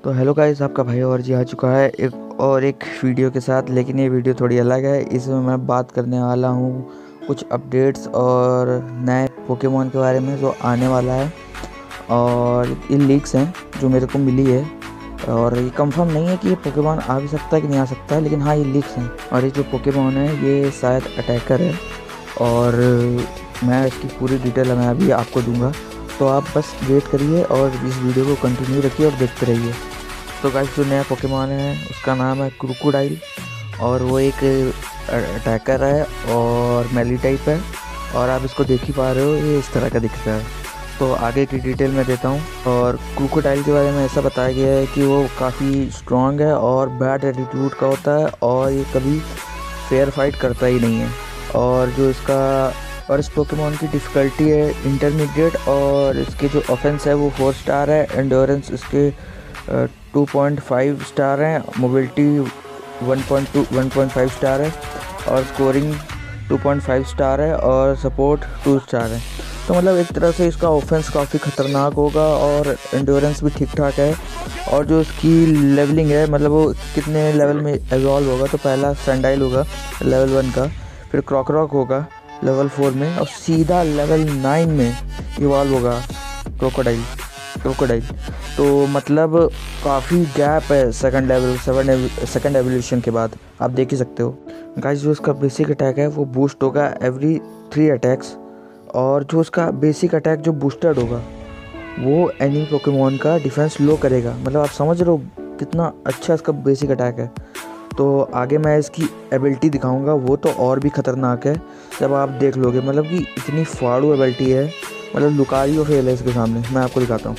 तो hello guys, आपका भाई और जी आ चुका है एक वीडियो के साथ। लेकिन ये वीडियो थोड़ी अलग है। इसमें मैं बात करने वाला हूँ कुछ अपडेट्स और नए पोकेमॉन के बारे में जो आने वाला है। और ये लीक्स हैं जो मेरे को मिली है, और ये कंफर्म नहीं है कि ये पोकेमॉन आ भी सकता है कि नहीं आ सकता है, लेकिन हाँ ये लीक्स हैं। और ये जो पोकेमॉन है ये शायद अटैकर है, और मैं इसकी पूरी डिटेल मैं अभी आपको दूंगा। तो आप बस वेट करिए और इस वीडियो को कंटिन्यू रखिए और देखते रहिए। तो गाइस, जो नया पोकेमॉन है उसका नाम है क्रोकोडाइल, और वो एक अटैकर है और मेली टाइप है। और आप इसको देख ही पा रहे हो, ये इस तरह का दिखता है। तो आगे की डिटेल मैं देता हूँ। और क्रोकोडाइल के बारे में ऐसा बताया गया है कि वो काफ़ी स्ट्रॉन्ग है और बैड एटीट्यूड का होता है, और ये कभी फेयर फाइट करता ही नहीं है। और जो इसका और इस पोकेमॉन की डिफ़िकल्टी है इंटरमीडिएट, और इसके जो ऑफेंस है वो 4 स्टार है, एंडोरेंस इसके 2.5 स्टार हैं, मोबिलिटी 1.5 स्टार है, और स्कोरिंग 2.5 स्टार है, और सपोर्ट 2 स्टार है। तो मतलब एक तरह से इसका ऑफेंस काफ़ी ख़तरनाक होगा, और एंडोरेंस भी ठीक ठाक है। और जो इसकी लेवलिंग है, मतलब वो कितने लेवल में एवॉल्व होगा, तो पहला सैंडाइल होगा लेवल 1 का, फिर क्रॉकरॉक होगा लेवल 4 में, और सीधा लेवल 9 में इवॉल्व होगा क्रोकोडाइल। तो मतलब काफ़ी गैप है सेकंड एवोल्यूशन के बाद, आप देख ही सकते हो गाइस। जो इसका बेसिक अटैक है वो बूस्ट होगा एवरी 3 अटैक्स, और जो उसका बेसिक अटैक जो बूस्टेड होगा वो एनिमी पोकेमॉन का डिफेंस लो करेगा। मतलब आप समझ रहे हो कितना अच्छा इसका बेसिक अटैक है। तो आगे मैं इसकी एबिलिटी दिखाऊंगा, वो तो और भी ख़तरनाक है जब आप देख लोगे। मतलब कि इतनी फाड़ू एबिलिटी है, मतलब लुकारियो फेल है इसके सामने। मैं आपको दिखाता हूँ।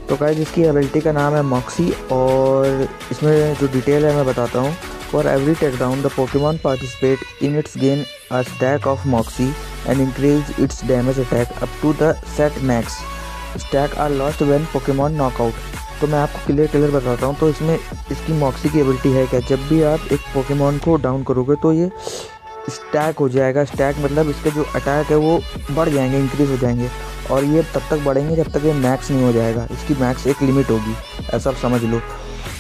तो गाइस, इसकी एबिलिटी का नाम है मॉक्सी, और इसमें जो डिटेल है मैं बताता हूँ। For every take down the Pokemon participate in its gain a stack of moxie and increase its damage attack up to the set max. Stack are lost when Pokemon knockout. तो मैं आपको clear बताता हूँ। तो इसमें इसकी Moxie की ability है क्या, जब भी आप एक पोकेमॉन को डाउन करोगे तो ये स्टैक हो जाएगा। स्टैक मतलब इसके जो अटैक है वो बढ़ जाएंगे, इंक्रीज हो जाएंगे, और ये तब तक बढ़ेंगे जब तक ये मैक्स नहीं हो जाएगा। इसकी मैक्स एक लिमिट होगी, ऐसा आप समझ लो।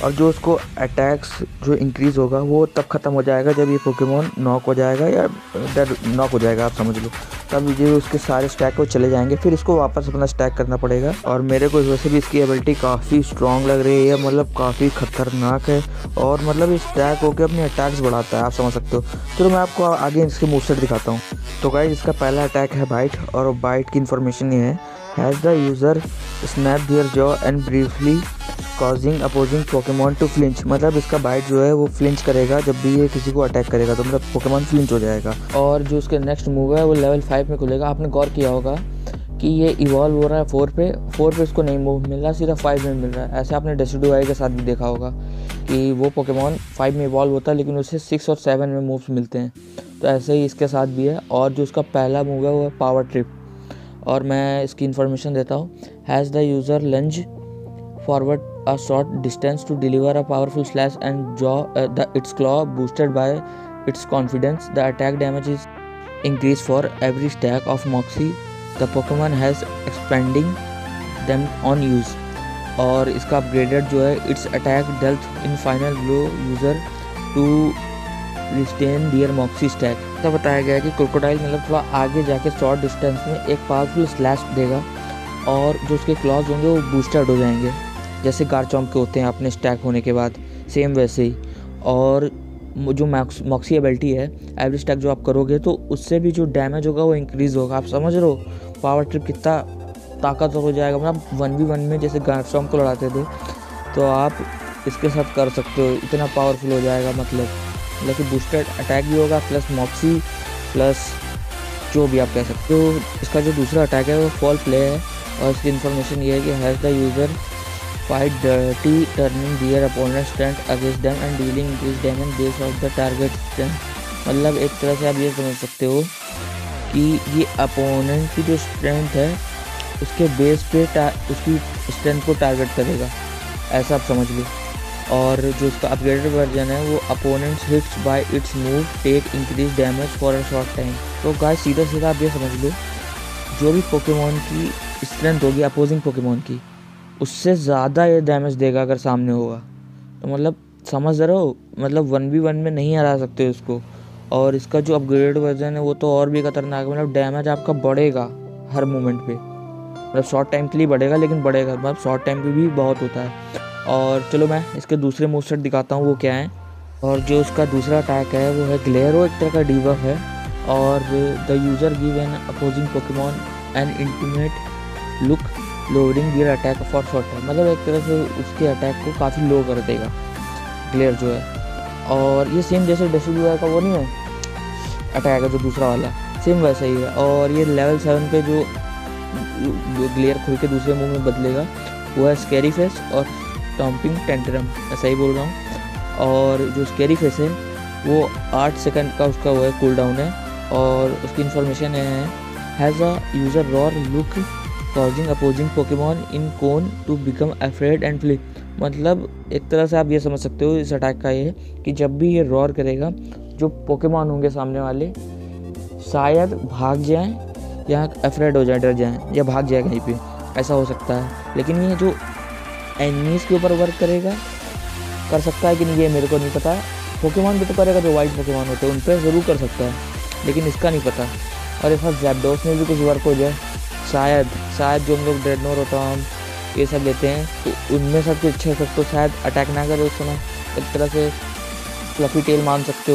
और जो उसको अटैक्स जो इंक्रीज़ होगा वो तब ख़त्म हो जाएगा जब ये पोकेमॉन नॉक हो जाएगा या डेड नॉक हो जाएगा, आप समझ लो। तब ये उसके सारे स्टैक वो चले जाएंगे, फिर इसको वापस अपना स्टैक करना पड़ेगा। और मेरे को वैसे भी इसकी एबिलिटी काफ़ी स्ट्रॉन्ग लग रही है, मतलब काफ़ी ख़तरनाक है। और मतलब ये स्टैक होकर अपने अटैक्स बढ़ाता है, आप समझ सकते हो। चलो मैं आपको आगे इसके मूवसेट दिखाता हूँ। तो गाइस, इसका पहला अटैक है बाइट, और बाइट की इन्फॉर्मेशन ये है, has the user snap their jaw and briefly causing opposing Pokemon to flinch. मतलब इसका बाइट जो है वो फ्लिंच करेगा जब भी ये किसी को अटैक करेगा, तो मतलब पोकेमॉन फ्लिंच हो जाएगा। और जो उसके नेक्स्ट मूव है वो लेवल 5 में खुलेगा। आपने गौर किया होगा कि ये इवॉल्व हो रहा है 4 पे इसको नहीं मूव मिल रहा, सीधा 5 में मिल रहा है। ऐसे आपने डेसिडुआई के साथ भी देखा होगा कि वो पोकेमॉन 5 में इवॉल्व होता है, लेकिन उसे 6 और 7 में मूव्स मिलते हैं। तो ऐसे ही इसके साथ भी है। और जो उसका पहला मूव है वो है पावर ट्रिप, और मैं इसकी इन्फॉर्मेशन देता हूँ। Has the user lunge forward a short distance to deliver a powerful slash and its claw boosted by its confidence. The attack damage is increased for every stack of Moxie the Pokemon has expanding them on use. और इसका upgraded जो है its attack dealt in final blow user to retain their Moxie stack। तो बताया गया है कि crocodile मतलब थोड़ा आगे जाके शॉर्ट डिस्टेंस में एक पावरफुल स्लैश देगा, और जो उसके क्लॉज होंगे वो बूस्टेड हो जाएंगे, जैसे गारचॉम्प के होते हैं अपने स्टैक होने के बाद, सेम वैसे ही। और जो मॉक्सी एबिलिटी है, एवरी स्टैक जो आप करोगे तो उससे भी जो डैमेज होगा वो इंक्रीज़ होगा। आप समझ रहे हो पावर ट्रिप कितना ताकतवर हो जाएगा। मतलब 1v1 में जैसे गारचॉम्प को लड़ाते थे, तो आप इसके साथ कर सकते हो, इतना पावरफुल हो जाएगा। मतलब कि बूस्टेड अटैक भी होगा प्लस मॉक्सी प्लस जो भी आप कह सकते हो। इसका जो दूसरा अटैक है वो फॉल प्ले है, और इसकी इन्फॉर्मेशन ये है कि has the user fight dirty, turning their opponent's strength against them and dealing increased damage based on the target strength। मतलब एक तरह से आप ये समझ सकते हो कि ये अपोनेंट की जो स्ट्रेंथ है उसके बेस पे उसकी स्ट्रेंथ को टारगेट करेगा, ऐसा आप समझ लो। और जो उसका अपग्रेडेड वर्जन है वो opponents hits by its move take increase damage for a short time. तो गाइस, सीधा आप ये समझ लो, जो भी पोकेमॉन की स्ट्रेंथ होगी अपोजिंग पोकेमॉन की, उससे ज़्यादा ये डैमेज देगा अगर सामने होगा। तो मतलब समझ रहे हो, मतलब 1v1 में नहीं हरा सकते उसको। और इसका जो अपग्रेड वर्जन है वो तो और भी खतरनाक है, मतलब डैमेज आपका बढ़ेगा हर मोमेंट पे, मतलब शॉर्ट टाइम के लिए बढ़ेगा, लेकिन बढ़ेगा, मतलब शॉर्ट टाइम पे भी बहुत होता है। और चलो मैं इसके दूसरे मूव सेट दिखाता हूँ वो क्या है। और जो उसका दूसरा अटैक है वो है ग्लेयर, वो एक तरह का डिबफ है। और the user give an opposing Pokemon an intimate look loading their attack for short time, मतलब एक तरह से उसके अटैक को काफ़ी लो कर देगा ग्लेयर जो है। और ये सेम जैसे डेसिडुआ का वो नहीं है अटैक है जो दूसरा वाला, सेम वैसा ही है। और ये लेवल 7 पे जो ग्लेयर खुल के दूसरे मुंह में बदलेगा वो है स्कैरी फेस और स्टॉम्पिंग टेंट्रम, ऐसा ही बोल रहा हूँ। और जो स्कैरी फेस है वो 8 सेकंड का उसका वो है कूल डाउन है। और उसकी इन्फॉर्मेशन है has a user roar look causing opposing Pokemon in cone to become afraid and flee, मतलब एक तरह से आप ये समझ सकते हो इस अटैक का ये कि जब भी ये रॉर करेगा जो पोकेमॉन होंगे सामने वाले शायद भाग जाएं या अफ्रेड हो जाए, डर जाएं या भाग जाए कहीं पे, ऐसा हो सकता है। लेकिन ये जो एनिमीज़ के ऊपर वर्क करेगा, कर सकता है कि नहीं ये मेरे को नहीं पता। पोकेमॉन पे तो करेगा जो वाइट पोकेमॉन होते हैं उन पर ज़रूर कर सकता है, लेकिन इसका नहीं पता। और इस बार जैपडॉस में भी कुछ वर्क हो जाए शायद जो हम लोग ड्रेडनोर रोटोम ये सब लेते हैं तो उनमें सब कुछ अच्छे सकते हो, शायद अटैक ना करे उस समय, एक तरह से फ्लफी टेल मान सकते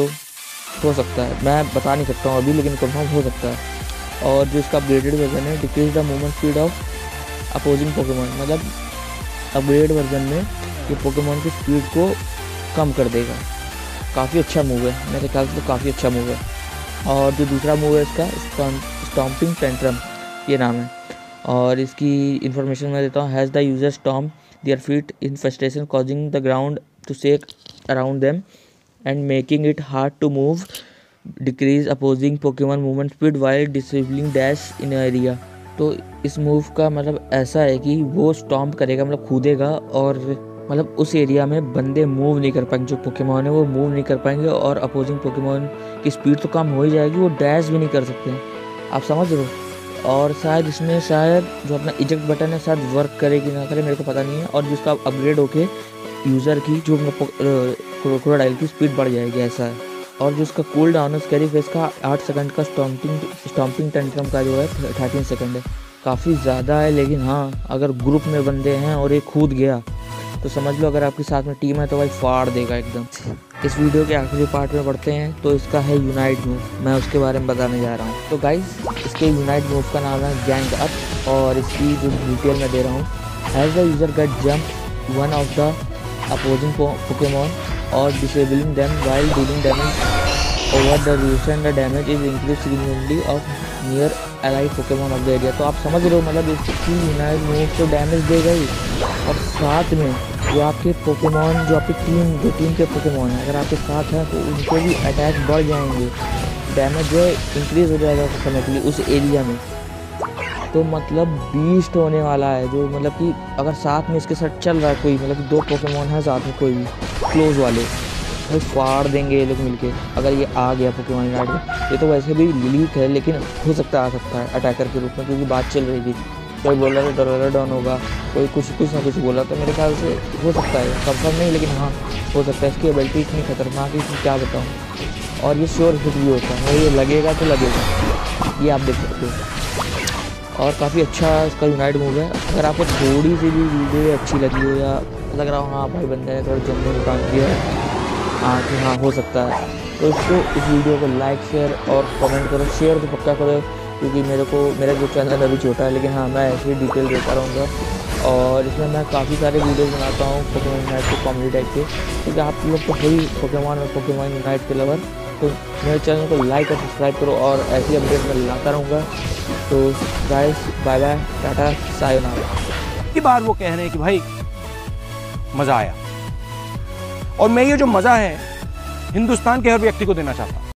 हो सकता है, मैं बता नहीं सकता हूँ अभी, लेकिन कंफर्म हो सकता है। और जो इसका अपग्रेडेड वर्जन है decrease the movement speed of opposing Pokemon, मतलब अपग्रेड वर्जन में ये पोकेमॉन की स्पीड को कम कर देगा। काफ़ी अच्छा मूव है, मेरे ख्याल से तो काफ़ी अच्छा मूव है। और जो दूसरा मूव है इसका स्टॉम्पिंग टेंट्रम, ये नाम है। और इसकी इन्फॉर्मेशन मैं देता हूँ has the user stomp their feet in frustration causing the ground to shake around them and making it hard to move, decrease opposing Pokemon movement speed while disabling dash in area. तो इस move का मतलब ऐसा है कि वो stomp करेगा, मतलब कूदेगा, और मतलब उस एरिया में बंदे मूव नहीं कर पाएंगे, जो पोकेमॉन है वो मूव नहीं कर पाएंगे, और अपोजिंग पोकेमॉन की स्पीड तो कम हो ही जाएगी, वो डैश भी नहीं कर सकते, आप समझ रहे हो। और शायद इसमें जो अपना इजेक्ट बटन है शायद वर्क करेगी ना करे मेरे को पता नहीं है। और जिसका अपग्रेड होके यूज़र की जो क्रोकोडाइल की स्पीड बढ़ जाएगी, ऐसा है। और जो उसका कूल डाउन है स्कैरी फेस का 8 सेकंड का, स्टॉम्पिंग टेंट्रम का जो है 13 सेकंड है, काफ़ी ज़्यादा है। लेकिन हाँ, अगर ग्रुप में बंदे हैं और ये कूद गया तो समझ लो अगर आपके साथ में टीम है तो भाई फाड़ देगा एकदम। इस वीडियो के आखिरी पार्ट में बढ़ते हैं, तो इसका है यूनाइट मूव, मैं उसके बारे में बताने जा रहा हूँ। तो गाइस इसके यूनाइट मूव का नाम है गैंग अप, और इसकी जो डिटेल मैं दे रहा हूँ, has the user get jump one of the opposing Pokemon और disabling them while dealing damage over the duration the damage is increase significantly of near allied Pokemon of the area. तो आप समझ रहे हो, मतलब इसकी यूनाइट मूव तो damage देगा ही, और साथ में जो आपके पोकेमॉन, जो आपकी टीम के पोकेमॉन हैं, अगर आपके साथ हैं तो उनको भी अटैक बढ़ जाएंगे, डैमेज जो है इंक्रीज हो जाएगा कुछ समय के लिए उस एरिया में। तो मतलब बीस्ट होने वाला है, जो मतलब कि अगर साथ में इसके साथ चल रहा है कोई, मतलब कि 2 पोकेमॉन है साथ में कोई भी क्लोज वाले, भाई फाड़ देंगे ये लोग मिलके अगर ये आ गया पोकेमॉन यूनाइट में। ये तो वैसे भी लीक है, लेकिन हो सकता है आ सकता है अटैकर के रूप में, क्योंकि बात चल रही थी, कोई बोल रहा था डोराडॉन होगा, कोई कुछ ना कुछ बोला, तो मेरे ख्याल से हो सकता है, कंफर्म नहीं लेकिन हाँ हो सकता है। इसकी एबिलिटी इतनी खतरनाक है कि क्या बताऊँ, और ये श्योर हिट भी होता है, ये लगेगा तो लगेगा, ये आप देख सकते हो। और काफ़ी अच्छा इसका यूनाइट मूव है। अगर आपको थोड़ी सी भी वीडियो अच्छी लगी हो या लग रहा हो हाँ भाई बंदे ने थोड़ा जमने काम किया है, हाँ कि हाँ हो सकता है, तो इस वीडियो को लाइक शेयर और कमेंट करो, शेयर तो पक्का करो, क्योंकि मेरा जो चैनल अभी छोटा है, लेकिन हाँ मैं ऐसे ही डिटेल देता रहूँगा। और इसमें मैं काफ़ी सारे वीडियोस बनाता हूँ पोकेमॉन यूनाइट के कॉमेडी टाइप के, क्योंकि आप लोग तो वही पोकेमॉन और पोकेमॉन यूनाइट के लवर, तो मेरे चैनल को लाइक और सब्सक्राइब करो, और ऐसी अपडेट मैं लाता रहूँगा। तो guys bye bye, tata, sayonara. की बार वो कह रहे हैं कि भाई मज़ा आया, और मैं ये जो मज़ा है हिंदुस्तान के हर व्यक्ति को देना चाहता हूँ।